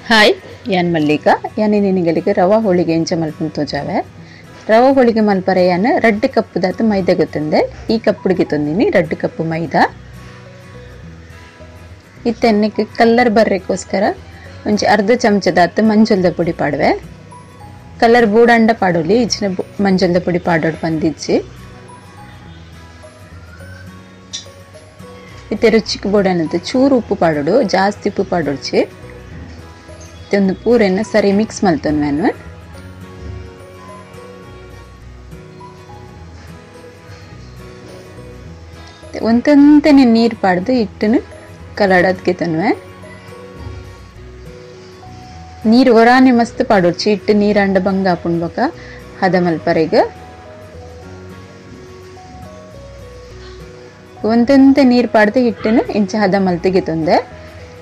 Hi ಯಾನ್ ಮಲ್ಲಿಕಾ ಯಾನಿ ನಿನಗಳಿಗೆ ರವಾ ಹೋಳಿಗೆ ಎಂಚ ಮಲ್ಪುನ್ ತೋಜಾವೆ ರವಾ ಹೋಳಿಗೆ ಮಲ್ಪರೆ ಯಾನ್ 2 ಕಪ್ ದಾತು ಮೈದಾ ಗೊತ್ತಂದೆ ಈ ಕಪ್ಪುಡಿಗೆ ತೊಂದಿನಿ 2 ಕಪ್ ಮೈದಾ ಇತ್ತೆನ್ನಕ್ಕೆ ಕಲರ್ ಬರ್ರೆಗೋಸ್ಕರ ಒಂಜಿ ಅರ್ಧ ಚಮಚ ದಾತು ಮಂಜುಲ್ದ ಪುಡಿ ಪಾಡುವೆ ಕಲರ್ ಬೂಡಂಡ ಪಾಡೋಲಿ ಇಚ್ಚಿನ ಮಂಜುಲ್ದ ಪುಡಿ ಪಾಡೋಡು ಬಂದಿಜ್ಜಿ ಇತ್ತೆ ರುಚಿಗೆ ಬೋಡನಂತೆ ಚೂರು ಉಪ್ಪು ಪಾಡೋಡು ಜಾಸ್ತಿ ಉಪ್ಪು ಪಾಡೋಡ್ಚಿ ಒಂದು ಪೂರೆನ ಸರಿ ಮಿಕ್ಸ್ ಮಲ್ತೊನ್ ನಾನು ಒಂತಂತನೆ ನೀರು ಪಾಡ್ದು ಇಟ್ಟನು ಕಲಡದ್ಗೆ ತನ್ವೆ ನೀರು ಒರಾನೆ ಮಸ್ತ್ ಪಾಡೋಡ್ಚಿ ಇಟ್ಟು ನೀರು ಅಂಡ ಬಂಗ ಹಾಪುಣ್ಬಕ ಹದ ಮಲ್ಪರೆಗೆ ಒಂತಂತೆ ನೀರು ಪಾಡ್ದು ಇಟ್ಟನು ಇಂಚ ಹದ ಮಲ್ತಿಗೆ ತೊಂದೆ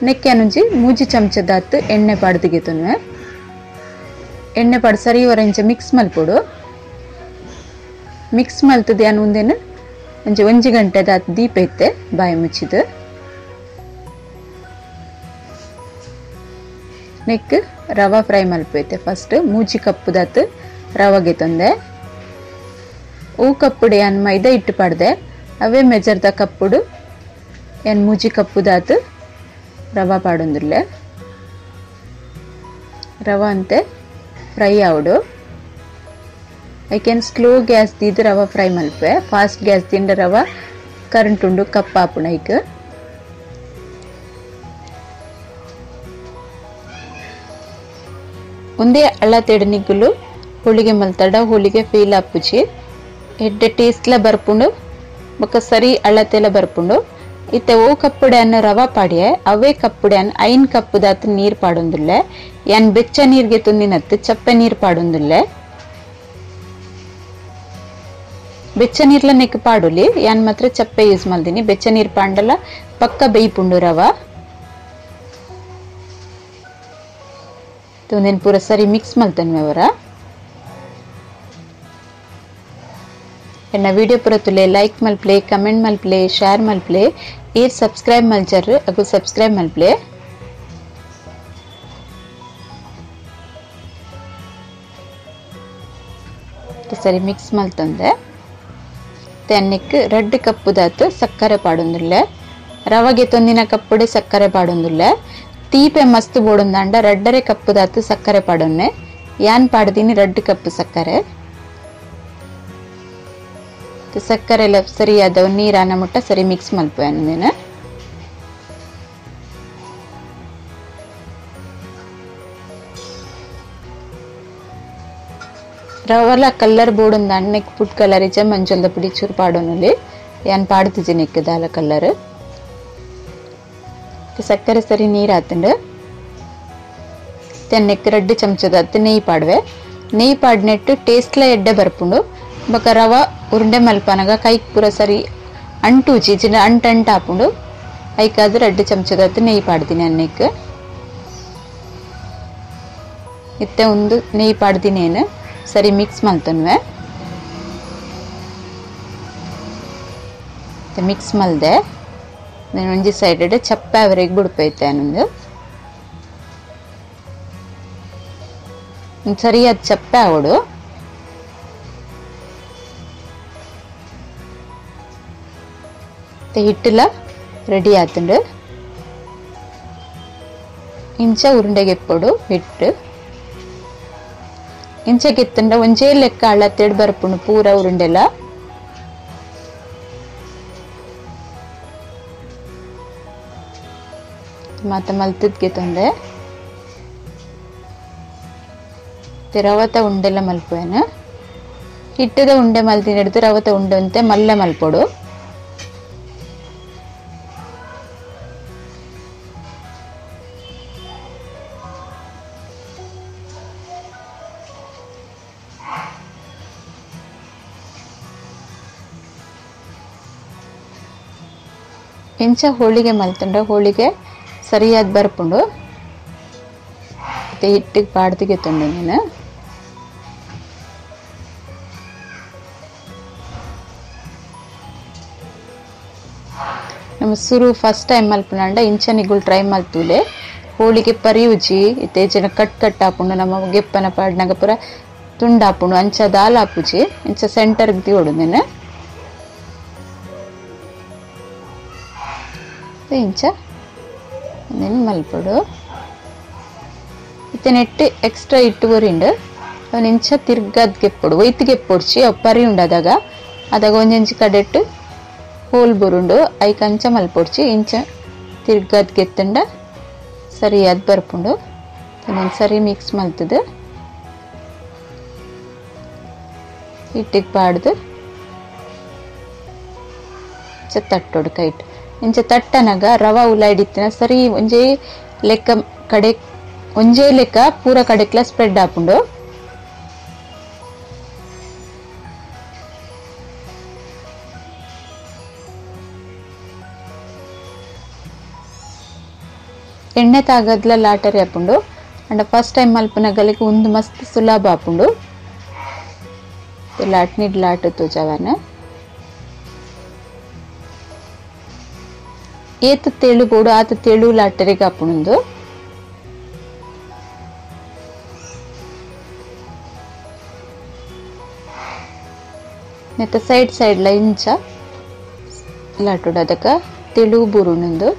ನೆಕ್ಕೆ ಅನುಂಜಿ ಮೂಜಿ ಚಮಚದಾತು ಎಣ್ಣೆ ಪಾಡ್ದಿಗೆ ತೊನ್ವೆ ಎಣ್ಣೆ ಪಾಡ್ ಸರಿ ವರ ಇಂಚ ಮಿಕ್ಸ್ ಮಲ್ಪೊಡು ಮಿಕ್ಸ್ ಮಲ್ತದೆ ಅನು ಒಂದೇನು ಒಂಜಿ ಗಂಟೆ ದಾತು ದೀಪ ಇತ್ತೆ ಬಾಯಿ ಮುಚ್ಚಿದು ನೆಕ್ ರವಾ ಫ್ರೈ ಮಲ್ಪೈತೆ ಫಸ್ಟ್ ಮೂಜಿ ಕಪ್ಪು ದಾತು ರವಾಗೆ ತೊಂದೆ ಹೂ ಕಪ್ಪುಡು ಯಾನ್ ಮೈದಾ ಇಟ್ಟು ಪಾಡ್ದೆ ಅವೇ ಮೆಜರ್ದ ಕಪ್ಪುಡು ಯಾನ್ ಮೂಜಿ ಕಪ್ಪು ದಾತು ರವಾ ಪಾಡೊಂದುಲ್ಲೆ ರವಾ ಅಂತೆ ಫ್ರೈ ಆವಡು ಐಕೆನ್ ಸ್ಲೋ ಗ್ಯಾಸ್ ದೀದು ರವಾ ಫ್ರೈ ಮಲ್ಪೆ ಫಾಸ್ಟ್ ಗ್ಯಾಸ್ ದಿಂಡ ರವಾ ಕರೆಂಟ್ ಉಂಡು ಕಪ್ಪ ಆಪುಣ ಐಕ್ ಒಂದೇ ಅಳತೆಡು ನಿಗ್ಗುಲು ಹೋಳಿಗೆ ಮಲ್ತಡ ಹೋಳಿಗೆ ಫೇಲ್ ಆಪುಜಿ ಎಡ್ಡೆ ಟೇಸ್ಟ್ಲ ಬರ್ಪುಂಡು ಬೊಕ ಸರಿ ಅಳತೆಲ ಬರ್ಪುಂಡು ಇತ್ತೆ ಓ ಕಪ್ಪುಡೆ ಅನ್ನ ರವಾ ಪಾಡಿಯೆ ಅವೇ ಕಪ್ಪುಡೆ ಅನ್ನ 5 ಕಪ್ ದಾತು ನೀರು ಪಾಡೊಂದುಲ್ಲೆ ಯಾನ್ ಬೆಚ್ಚ ನೀರ್ಗೆ ತುಂದಿನತ್ತು ಚಪ್ಪೆ ನೀರು ಪಾಡೊಂದುಲ್ಲೆ ಬೆಚ್ಚ ನೀರ್ಲ ನೆಕ್ ಪಾಡುಲಿ ಯಾನ್ ಮಾತ್ರ ಚಪ್ಪೆ ಯೂಸ್ ಮಲ್ದಿನಿ ಬೆಚ್ಚ ನೀರು ಪಾಂಡಲ ಪಕ್ಕ ಬೇಯ್ಪುಂಡು ರವಾ ಒಂದೇನು ಪೂರ ಸರಿ ಮಿಕ್ಸ್ ಮಲ್ತನ್ವೆ ಅವರ ಎನ್ನ ವಿಡಿಯೋ ಪೂರ ತುಲೆ ಲೈಕ್ ಮಲ್ಪ್ಲೆ ಕಮೆಂಟ್ ಮಲ್ಪ್ಲೆ ಶೇರ್ ಮಲ್ಪ್ಲೆ ಏರ್ ಸಬ್ಸ್ಕ್ರೈಬ್ ಮಲ್ಚರ್ ಅಗು ಸಬ್ಸ್ಕ್ರೈಬ್ ಮಲ್ಪ್ಲೆ ಸರಿ ಮಿಕ್ಸ್ ಮಲ್ತಂದೆ ತೆನ್ನಕ್ಕೆ 2 ಕಪ್ ದಾತು ಸಕ್ಕರೆ ಪಾಡೊಂದುಲ್ಲೆ ರವಾಗೆ ತೊಂದಿನ ಕಪ್ಪುಡೆ ಸಕ್ಕರೆ ಪಾಡೊಂದುಲ್ಲೆ ತೀಪೆ ಮಸ್ತ್ ಬೋಡೊಂದಾಂಡ 2 ಕಪ್ ದಾತು ಸಕ್ಕರೆ ಪಾಡೊನ್ನೆ ಯಾನ್ ಪಾಡ್ದಿನಿ 2 ಕಪ್ ಸಕ್ಕರೆ ಸಕ್ಕರೆ ಎಲ್ಲ ಸರಿ ಆದವು ನೀರಾನ ಮುಟ್ಟ ಸರಿ ಮಿಕ್ಸ್ ಮಲ್ಪೆ ಅನ್ನೋದೇನ ರವಲ ಕಲರ್ ಬೋಡೊಂದ ನೆಕ್ ಫುಡ್ ಕಲರ್ ಇಜ್ಜ ಮಂಜಲ್ದ ಪುಡಿ ಚೂರು ಪಾಡೋನಲ್ಲಿ ಯಾನ್ ಪಾಡ್ತಿಜಿ ನೆಕ್ ದಾಲ ಕಲರ್ ಸಕ್ಕರೆ ಸರಿ ನೀರು ಆತಂಡು ತೆನ್ನೆಕ್ 2 ಚಮಚದ ನೆಯ್ ಪಾಡ್ವೆ ನೆಯ್ ಪಾಡ್ನೆಟ್ಟು ಟೇಸ್ಟ್ಲ ಎಡ್ಡೆ ಬರ್ಪುಂಡು ಬೊಕ ರವಾ ಉರುಂಡೆ ಮಲ್ಪನಗ ಕೈಕ್ ಪೂರ ಸರಿ ಅಂಟುಜಿ ಜಿನ ಅಂಟ ಹಾಪುಂಡು ಐಕಾದ 2 ಚಮಚದ ನೆಯ್ ಪಾಡ್ದಿನಿ ಅನ್ನೆಕ್ ಇತ್ತೆ ಒಂದು ನೆಯ್ ಪಾಡ್ದಿನೇನು ಸರಿ ಮಿಕ್ಸ್ ಮಲ್ತನ್ವೆ ಮಿಕ್ಸ್ ಮಲ್ದೆ ನಾನು ಒಂಜಿ ಸೈಡ್ ಚಪ್ಪೆ ಅವರೆಗೆ ಬಿಡ್ಪೈತೆ ಅನ್ನೊಂದು ಸರಿಯಾದ ಚಪ್ಪೆ ಆವಡು ಹಿಟ್ಟಲ ರೆಡಿ ಆತುಂಡು ಇಂಚ ಉರುಂಡೆಗೆ ಎಪ್ಪೊಡು ಹಿಟ್ಟು ಇಂಚಕ್ಕೆ ಎತ್ತಂಡ ಒಂಜೇ ಲೆಕ್ಕ ಅಳತೆಡ್ ಬರ್ಪುಂಡು ಪೂರ ಉರುಂಡೆಲ ಮಾತ ಮಲ್ತದ್ಗೆ ತಂದೆ ರವತ ಉಂಡೆಲ್ಲ ಮಲ್ಪುವೆನು ಹಿಟ್ಟದ ಉಂಡೆ ಮಲ್ತಿನ ಹಿಡಿದು ರವತ ಉಂಡೆ ಅಂತೆ ಮಲ್ಲೆ ಮಲ್ಪೊಡು ಇಂಚ ಹೋಳಿಗೆ ಮಲ್ತಂಡ ಹೋಳಿಗೆ ಸರಿಯಾದ ಬರ್ಪುಂಡು ಹಿಟ್ಟಿಗೆ ಪಾಡ್ದಿಗೆ ತೊಂಡು ನೀನು ನಮ್ಮ ಸುರು ಫಸ್ಟ್ ಟೈಮ್ ಮಲ್ಪುನಾಂಡ ಇಂಚನಿಗುಲ್ ಟ್ರೈ ಮಲ್ತುಲೆ ಹೋಳಿಗೆ ಪರಿಯುಜಿ ಇತ್ತೆಜಿನ ಕಟ್ ಕಟ್ ಹಾಪುಂಡು ನಮ್ಮ ಗೆಪ್ಪನ ಪಾಡ್ನಾಗ ಪೂರ ತುಂಡು ಹಾಪುಂಡು ಅಂಚ ದಾಲ್ ಹಾಪುಜಿ ಇಂಚ ಸೆಂಟರ್ಗೆ ತಿವೊಡುಂದೆನೆ ಇಂಚ ನೆನ್ ಮಲ್ಪೊಡು ಇತ್ತೆ ನೆಟ್ಟು ಎಕ್ಸ್ಟ್ರಾ ಇಟ್ಟು ಬರಿಂಡು ಅವನು ಇಂಚ ತಿರ್ಗದ್ ಗೆಪ್ಪೊಡು ಒಯ್ತು ಗೆಪ್ಪೊಡ್ಚಿ ಅವು ಪರಿ ಉಂಡದಾಗ ಅದಾಗ ಒಂಜಂಚಿ ಕಡೆಟ್ಟು ಹೋಲ್ ಬುರುಂಡು ಐ ಕಂಚ ಮಲ್ಪೊಡ್ಚಿ ಇಂಚ ತಿರ್ಗದ್ ಗೆತ್ತಂಡ ಸರಿ ಅದು ಬರ್ಪುಂಡು ನಾನು ಸರಿ ಮಿಕ್ಸ್ ಮಲ್ತದು ಹಿಟ್ಟಿಗೆ ಪಾಡ್ದು ಇಂಚ ತಟ್ಟೋಡು ಕೈಟ್ ಇಂಚ ತಟ್ಟನಾಗ ರವಾ ಉಲಾಡಿತ್ತಿನ ಸರಿ ಒಂಜೇ ಲೆಕ್ಕ ಕಡೆ ಒಂಜೇ ಲೆಕ್ಕ ಪೂರ ಕಡೆಕ್ಲ ಸ್ಪ್ರೆಡ್ ಹಾಪುಂಡು ಎಣ್ಣೆ ತಾಗದ್ಲ ಲಾಟರಿ ಹಾಪುಂಡು ಅಂಡ ಫಸ್ಟ್ ಟೈಮ್ ಮಲ್ಪನ ಗಲಿಗೆ ಒಂದು ಮಸ್ತ್ ಸುಲಭ ಹಾಪುಂಡು ಲಾಟ್ ನೀಡ್ ಲಾಟ್ ತೋಜಾವನ ಏತು ತೇಳು ಬೋಡು ಆತ ತೇಳು ಲಾಟರಿಗೆ ಹಾಪುಂಡು ನೆತ್ತ ಸೈಡ್ ಸೈಡ್ಲ ಇಂಚ ಲಾಟುಡು ಅದಕ್ಕ ತೆಳು ಬುರುಣಂದು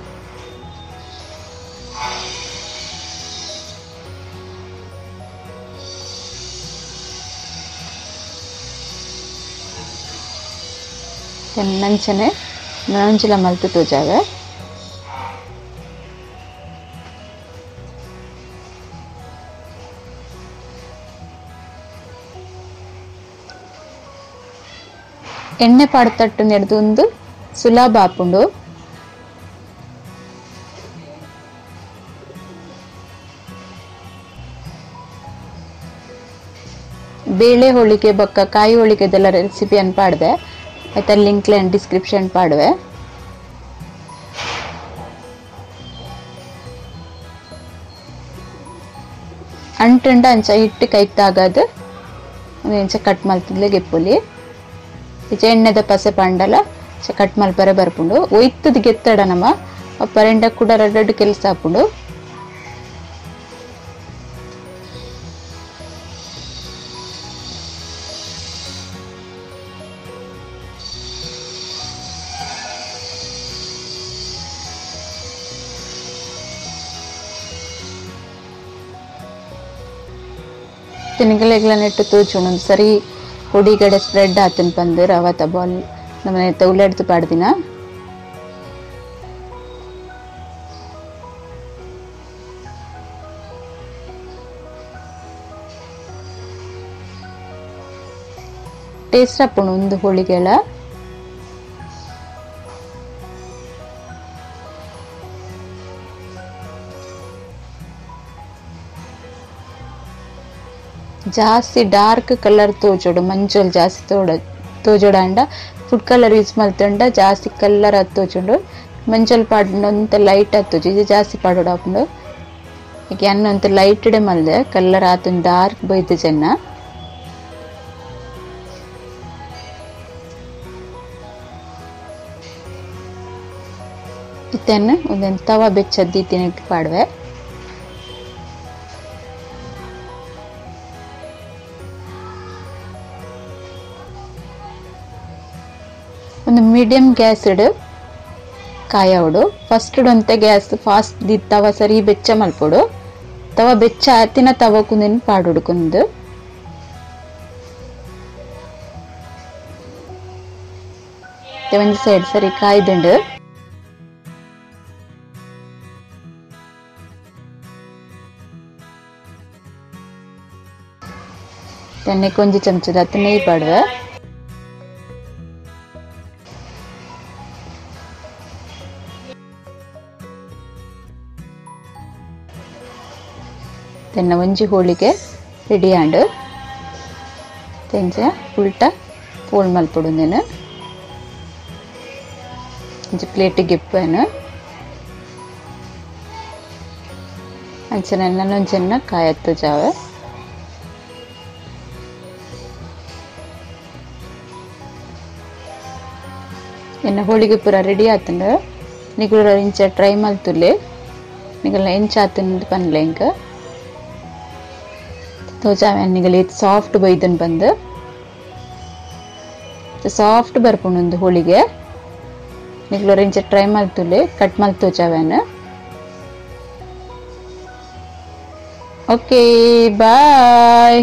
ನಂಚನೆ ನಂಚಲ ಮಲ್ತು ತೋಜಾವೆ ಎಣ್ಣೆ ಪಾಡ್ತಟ್ಟು ನೆಡ್ದು ಒಂದು ಸುಲಭ ಹಾಪುಂಡು ಬೇಳೆ ಹೋಳಿಗೆ ಬೊಕ್ಕ ಕಾಯಿ ಹೋಳಿಗೆದೆಲ್ಲ ರೆಸಿಪಿಯನ್ನು ಪಾಡ್ದೆ ಆಯ್ತಾ ಲಿಂಕ್ ಡಿಸ್ಕ್ರಿಪ್ಷನ್ ಪಾಡುವೆ ಅಂಟಂಡ ಅಂಚ ಹಿಟ್ಟು ಕೈತಾಗದು ಇಂಚ ಕಟ್ ಮಲ್ತಿದ್ಲೆ ಗೆಪ್ಪುಲಿ ಈಚ ಎಣ್ಣೆದ ಪಸೆ ಪಾಂಡಲ ಕಟ್ ಮಲ್ಪರೆ ಬರ್ಪುಂಡು ಒಯ್ತದ ಗೆತ್ತಡ ನಮ್ಮ ಪರೆಂಡ ಕೂಡ ರಡ್ಡು ಕೆಲಸ ಹಾಪುಂಡು ತಿನ್ಗಲೆಗ್ಲ ನೆಟ್ಟು ತೋಚುಂಡು ಸರಿ ಹೊಡಿಗಡೆ ಸ್ಪ್ರೆಡ್ ಆತನ್ ಬಂದು ರವತ ಬಾಲ್ ನಮ್ಮನೆ ತೌಲೆಡ್ತು ಪಾಡ್ದಿನ ಟೇಸ್ಟ್ ಹಾಪುಂಡು ಒಂದು ಹೋಳಿಗೆಲ ಜಾಸ್ತಿ ಡಾರ್ಕ್ ಕಲರ್ ತೋಜೋಡು ಮಂಜೋಲ್ ಜಾಸ್ತಿ ತೋಜೋಡ ಅಂಡ ಫುಡ್ ಕಲರ್ ಯೂಸ್ ಮಲ್ತಂಡ ಜಾಸ್ತಿ ಕಲರ್ ಅದು ತೋಜುಂಡು ಮಂಜೋಲ್ ಪಾಡ್ನಂತ ಲೈಟ್ ಹತ್ತೋಜು ಇದು ಜಾಸ್ತಿ ಪಾಡೋಡು ಹಾಪುಂಡು ಈಗ ಅನ್ನಂತ ಲೈಟ್ ಡೆ ಮಲ್ದೆ ಕಲರ್ ಆತನ್ ಡಾರ್ಕ್ ಬೈದು ಜನ ಇತ್ತನ್ನು ಒಂದೊಂದು ತವ ಬೆಚ್ಚದ್ದಿ ತಿನ್ನಕ್ಕೆ ಪಾಡುವೆ ಒಂದು ಮೀಡಿಯಂ ಗ್ಯಾಸ್ ಇಡು ಕಾಯೋಡು ಫಸ್ಟ್ ಇಡುವಂತ ಗ್ಯಾಸ್ ಫಾಸ್ಟ್ ದಿ ತವ ಸರಿ ಬೆಚ್ಚ ಮಲ್ಪೊಡು ತವ ಬೆಚ್ಚ ಆತಿನ ತವ ಕುಂದಿನ ಪಾಡುಡ್ಕೊಂಡು ಒಂದು ಸೈಡ್ ಸರಿ ಕಾಯ್ದುಂಡು ತೆನ್ನೆ ಕೊಂಚ ಚಮಚದ ಹತ್ತು ನೆಯ್ಯಿ ಪಾಡುವೆ ತೆನ್ನ ಒಂಜಿ ಹೋಳಿಗೆ ರೆಡಿ ಆಂಡು ತೆಂಚ ಉಲ್ಟ ಪೋಲ್ ಮಲ್ಪೊಡುಂದೆನು ಒಂಜಿ ಪ್ಲೇಟಿಗೆ ಇಪ್ಪೇನು ಅಂಚನೆ ನನ್ನೊಂಚನ್ನ ಕಾಯತ್ತು ಜಾವೆ ಎನ್ನ ಹೋಳಿಗೆ ಪೂರ ರೆಡಿ ಆತಂಡ ನಿಗುಳ ಇಂಚ ಟ್ರೈ ಮಲ್ತುಲೆ निकल ಎಂಚಾತು ಪನ್ಲೆ ಇಂಕ ತೋಜಾವೆ ನಿಗಲಿ ಸಾಫ್ಟ್ ಬೈದನ್ ಬಂದು ಸಾಫ್ಟ್ ಬರ್ಪುಂಡು ಹೋಳಿಗೆ ನಿಗಲ ರೆಂಚ ಟ್ರೈ ಮಲ್ತುಲೆ ಕಟ್ ಮಲ್ ತೋಜಾವೆನ ಓಕೆ ಬಾಯ್.